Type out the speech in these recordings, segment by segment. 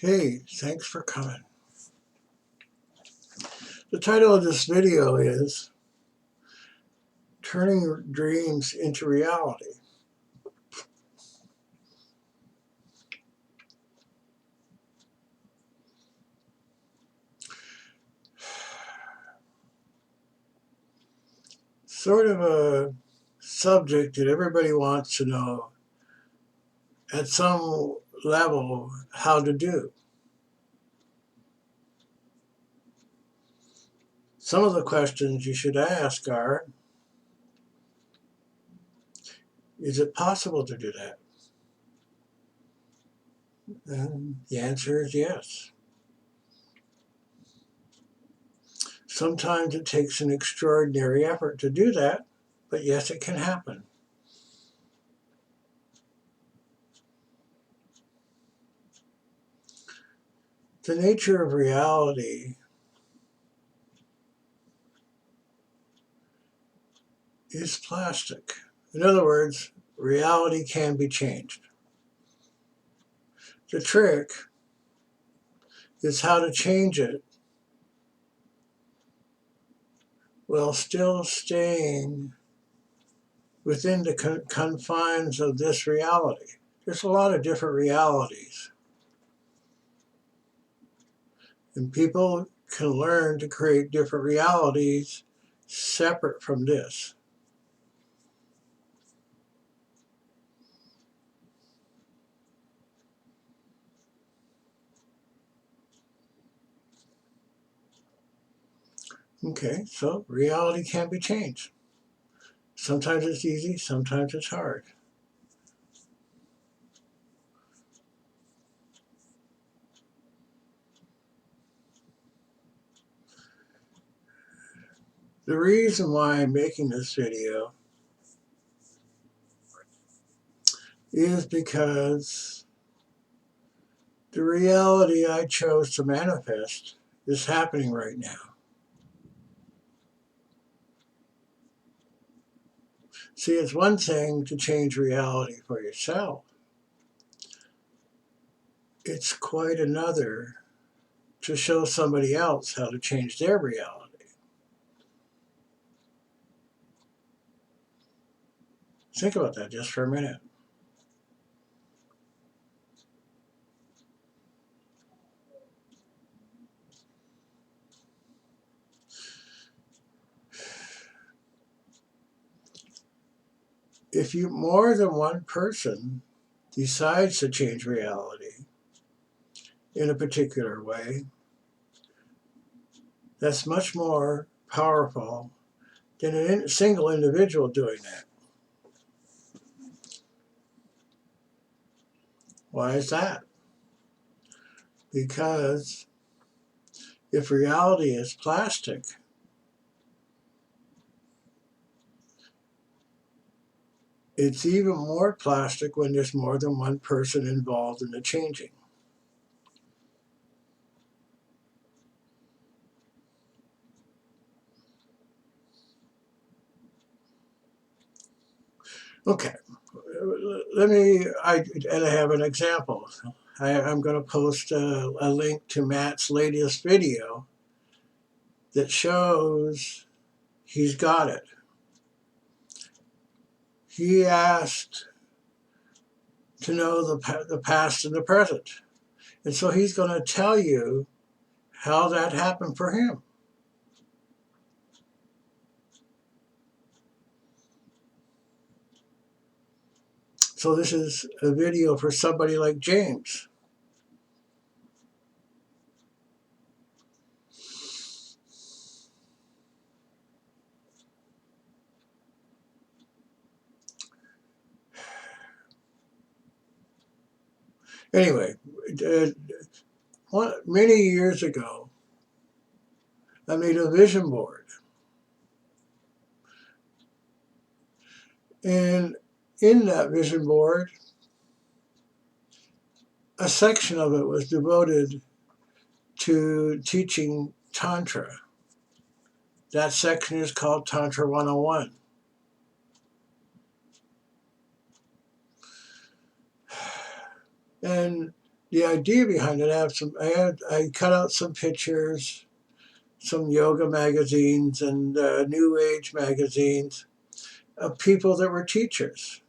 Hey, thanks for coming. The title of this video is Turning Dreams into Reality. Sort of a subject that everybody wants to know at some level how to do. Some of the questions you should ask are, is it possible to do that? And the answer is yes. Sometimes it takes an extraordinary effort to do that, but yes, it can happen. The nature of reality is plastic. In other words, reality can be changed. The trick is how to change it while still staying within the confines of this reality. There's a lot of different realities, and people can learn to create different realities separate from this. Okay, so reality can be changed. Sometimes it's easy, sometimes it's hard. The reason why I'm making this video is because the reality I chose to manifest is happening right now. See, it's one thing to change reality for yourself. It's quite another to show somebody else how to change their reality. Think about that just for a minute. If more than one person decides to change reality in a particular way, that's much more powerful than a single individual doing that. Why is that? Because if reality is plastic, it's even more plastic when there's more than one person involved in the changing. Okay, I have an example. I'm going to post a link to Matt's latest video that shows he's got it. He asked to know the past and the present. And so he's going to tell you how that happened for him. So this is a video for somebody like James. Anyway, many years ago, I made a vision board. And in that vision board, a section of it was devoted to teaching Tantra. That section is called Tantra 101. And the idea behind it, I cut out some pictures, some yoga magazines and New Age magazines of people that were teachers.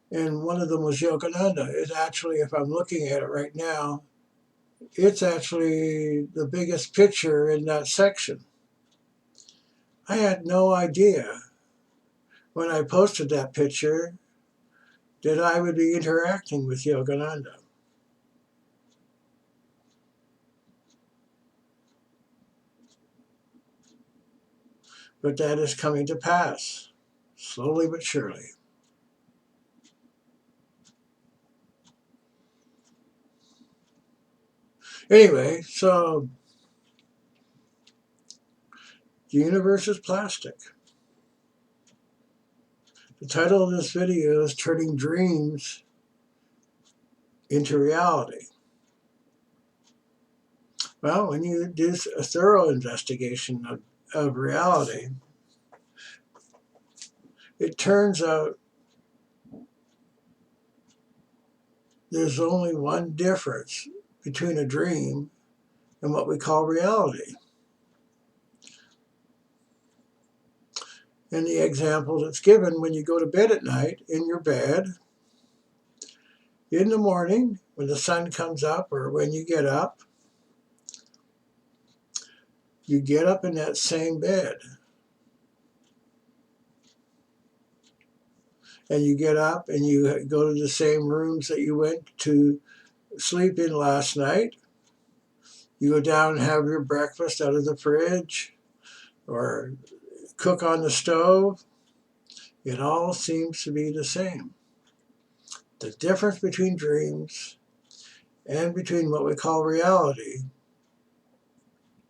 And one of them was Yogananda. It's actually, if I'm looking at it right now, it's actually the biggest picture in that section. I had no idea when I posted that picture that I would be interacting with Yogananda. But that is coming to pass, slowly but surely. Anyway, so the universe is plastic. The title of this video is Turning Dreams into Reality. Well, when you do a thorough investigation of reality, it turns out there's only one difference between a dream and what we call reality. And the example that's given, when you go to bed at night in your bed, in the morning, when the sun comes up or when you get up in that same bed. And you get up and you go to the same rooms that you went to sleep in last night. You go down and have your breakfast out of the fridge or cook on the stove. It all seems to be the same. The difference between dreams and between what we call reality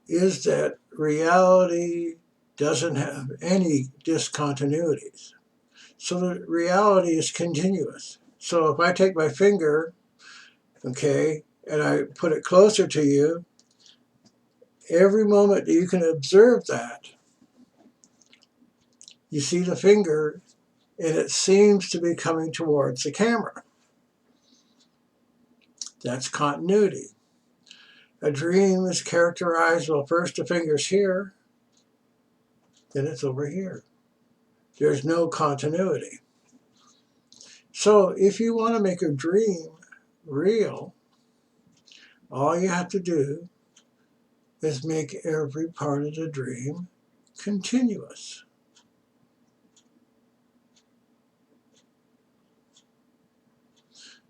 is that reality doesn't have any discontinuities. So the reality is continuous. So if I take my finger, okay, and I put it closer to you, every moment you can observe that, you see the finger and it seems to be coming towards the camera. That's continuity. A dream is characterized, well, first the finger's here, then it's over here. There's no continuity. So if you want to make a dream real, all you have to do is make every part of the dream continuous.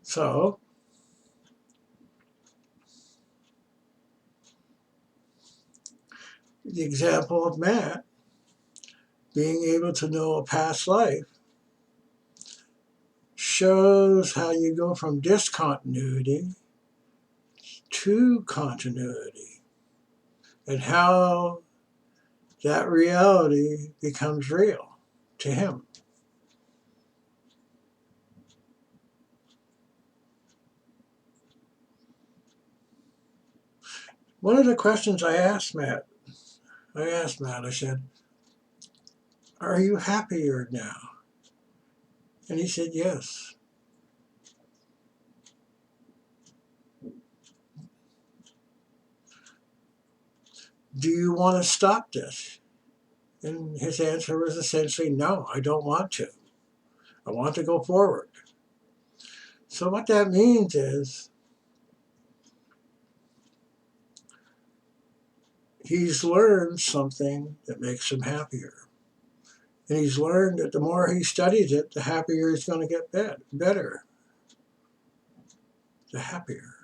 So the example of Matt being able to know a past life shows how you go from discontinuity to continuity and how that reality becomes real to him. One of the questions I asked Matt, I said, "Are you happier now?" And he said, "Yes." "Do you want to stop this?" And his answer was essentially, "No, I don't want to. I want to go forward." So what that means is he's learned something that makes him happier. And he's learned that the more he studies it, the happier he's going to get better. The happier.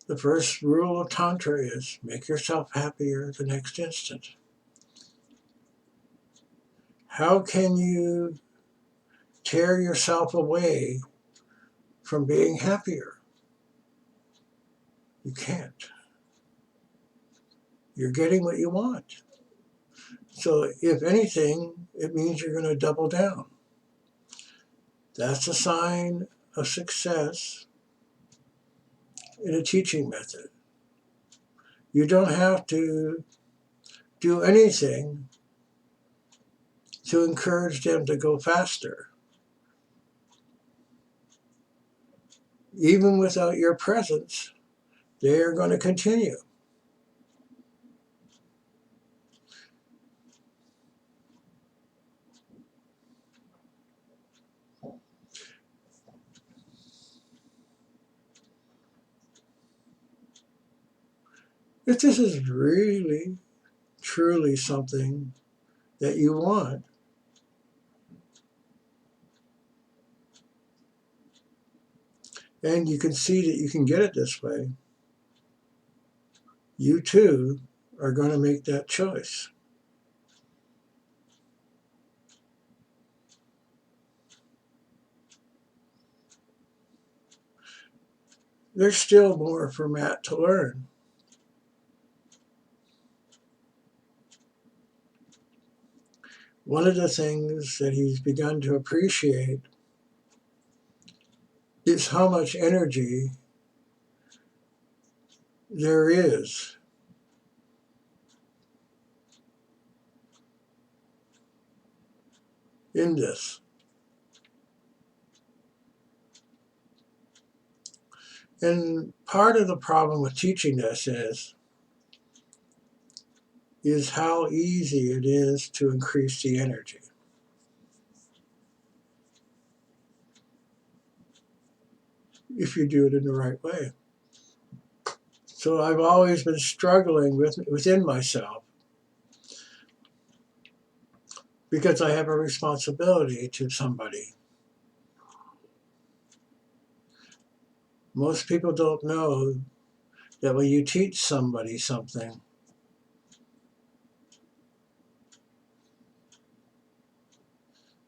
The first rule of Tantra is make yourself happier the next instant. How can you tear yourself away from being happier? You can't. You're getting what you want. So if anything, it means you're going to double down. That's a sign of success in a teaching method. You don't have to do anything to encourage them to go faster. Even without your presence, they are going to continue. If this is really, truly something that you want, and you can see that you can get it this way, you too are going to make that choice. There's still more for Matt to learn. One of the things that he's begun to appreciate is how much energy there is in this. And part of the problem with teaching this is how easy it is to increase the energy. If you do it in the right way. So I've always been struggling within myself because I have a responsibility to somebody. Most people don't know that when you teach somebody something,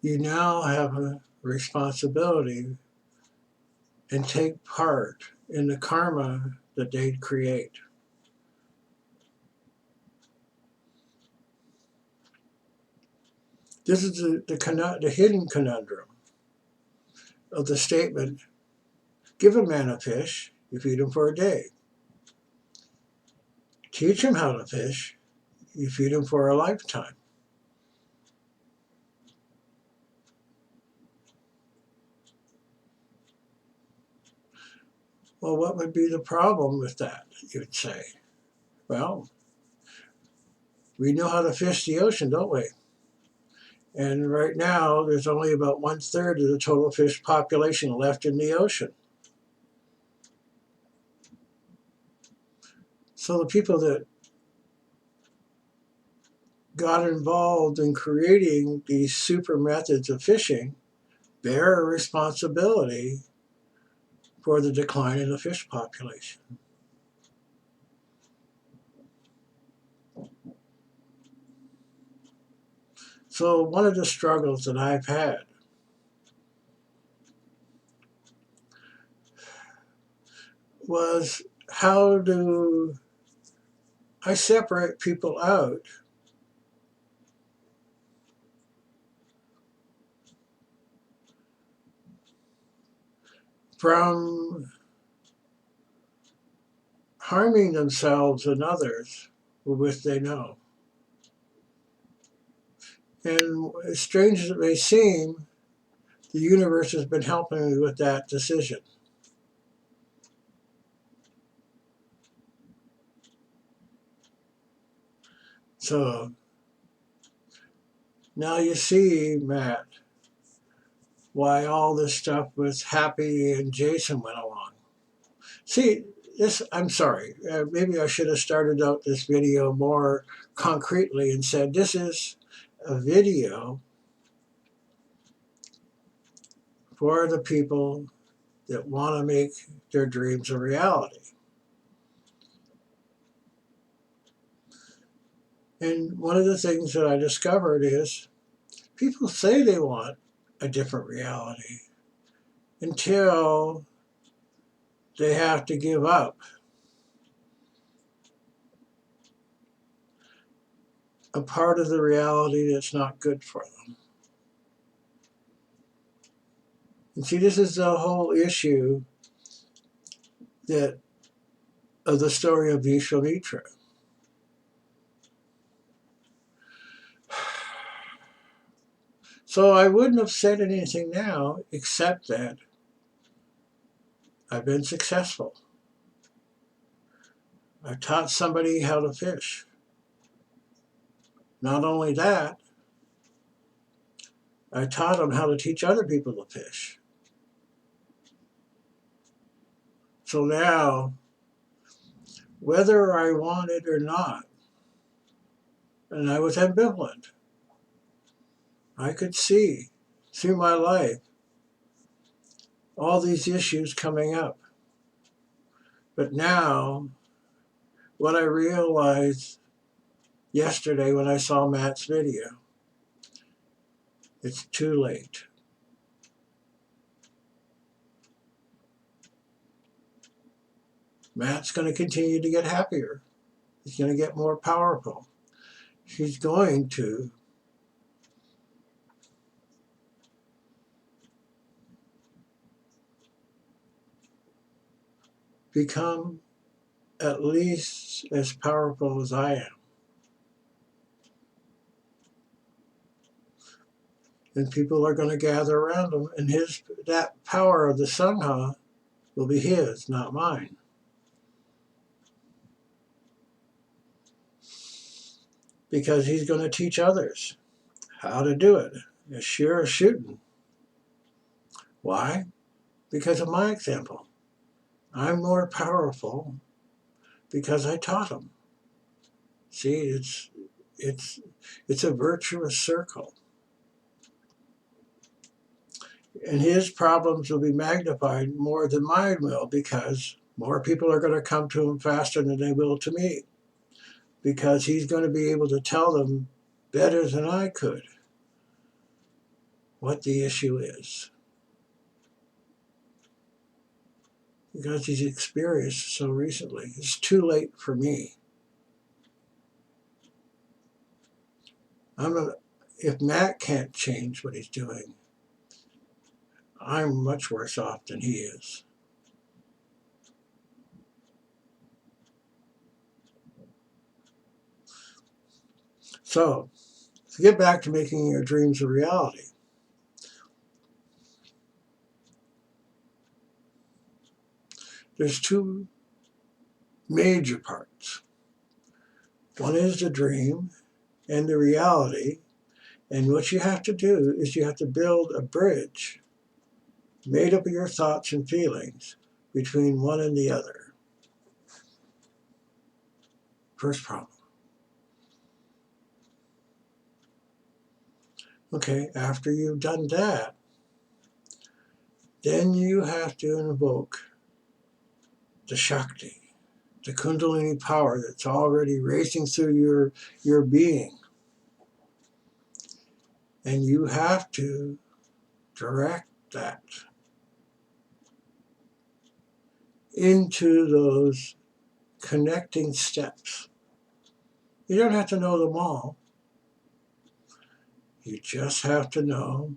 you now have a responsibility and take part in the karma that they create. This is the hidden conundrum of the statement, give a man a fish, you feed him for a day. Teach him how to fish, you feed him for a lifetime. Well, what would be the problem with that, you would say? Well, we know how to fish the ocean, don't we? And right now, there's only about 1/3 of the total fish population left in the ocean. So the people that got involved in creating these super methods of fishing bear a responsibility for the decline in the fish population. So one of the struggles that I've had was, how do I separate people out from harming themselves and others with which they know? And as strange as it may seem, the universe has been helping me with that decision. So now you see, Matt, why all this stuff with Happy and Jason went along. See, this, I'm sorry, maybe I should have started out this video more concretely and said, this is a video for the people that want to make their dreams a reality. And one of the things that I discovered is people say they want a different reality until they have to give up a part of the reality that's not good for them. And see, this is the whole issue of the story of Vishwamitra. So I wouldn't have said anything now except that I've been successful. I taught somebody how to fish. Not only that, I taught them how to teach other people to fish. So now, whether I want it or not, and I was ambivalent, I could see through my life all these issues coming up. But now, what I realized yesterday when I saw Matt's video, it's too late. Matt's going to continue to get happier. He's going to get more powerful. He's going to become at least as powerful as I am. And people are going to gather around him, and that power of the Sangha will be his, not mine. Because he's going to teach others how to do it. As sure as shooting. Why? Because of my example. I'm more powerful because I taught him. See, it's a virtuous circle. And his problems will be magnified more than mine will, because more people are going to come to him faster than they will to me, because he's going to be able to tell them better than I could what the issue is, because he's experienced so recently. It's too late for me. If Matt can't change what he's doing, I'm much worse off than he is. So, to get back to making your dreams a reality, there's two major parts. One is the dream and the reality, and what you have to do is you have to build a bridge made up of your thoughts and feelings between one and the other. First problem. Okay, after you've done that, then you have to invoke the Shakti, the Kundalini power that's already racing through your being. And you have to direct that into those connecting steps. You don't have to know them all. You just have to know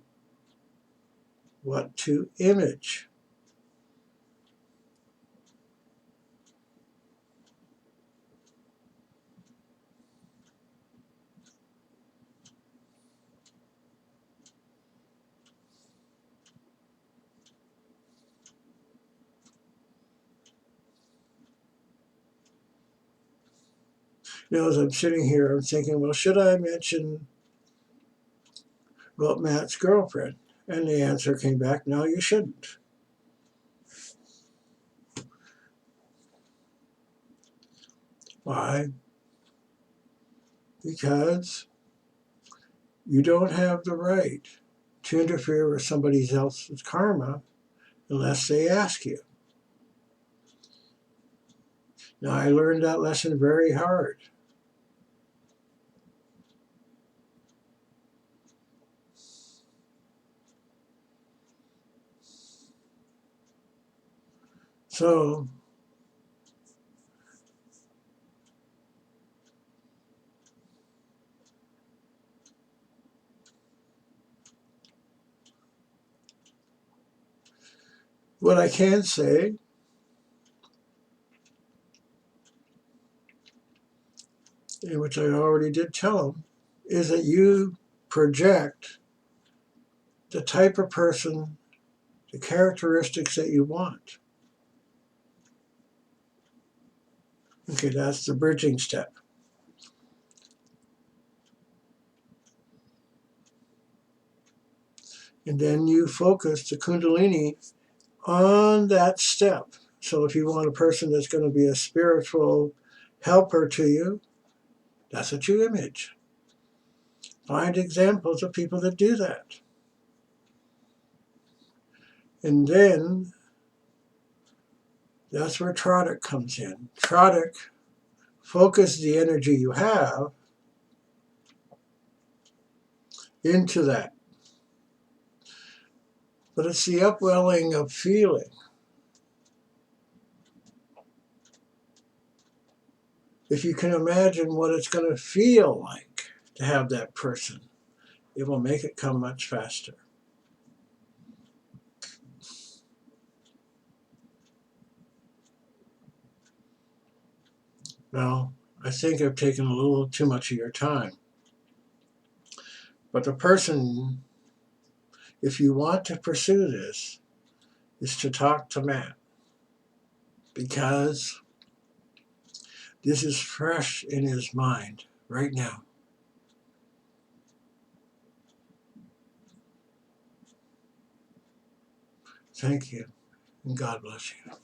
what to image. As I'm sitting here, I'm thinking, well, should I mention about Matt's girlfriend? And the answer came back, no, you shouldn't. Why? Because you don't have the right to interfere with somebody else's karma unless they ask you. Now, I learned that lesson very hard. So, what I can say, and which I already did tell him, is that you project the type of person, the characteristics that you want. Okay, that's the bridging step. And then you focus the Kundalini on that step. So if you want a person that's going to be a spiritual helper to you, that's what you image. Find examples of people that do that. And then that's where Tradik comes in. Tradik focuses the energy you have into that. But it's the upwelling of feeling. If you can imagine what it's going to feel like to have that person, it will make it come much faster. Now, I think I've taken a little too much of your time. But the person, if you want to pursue this, is to talk to Matt. Because this is fresh in his mind right now. Thank you, and God bless you.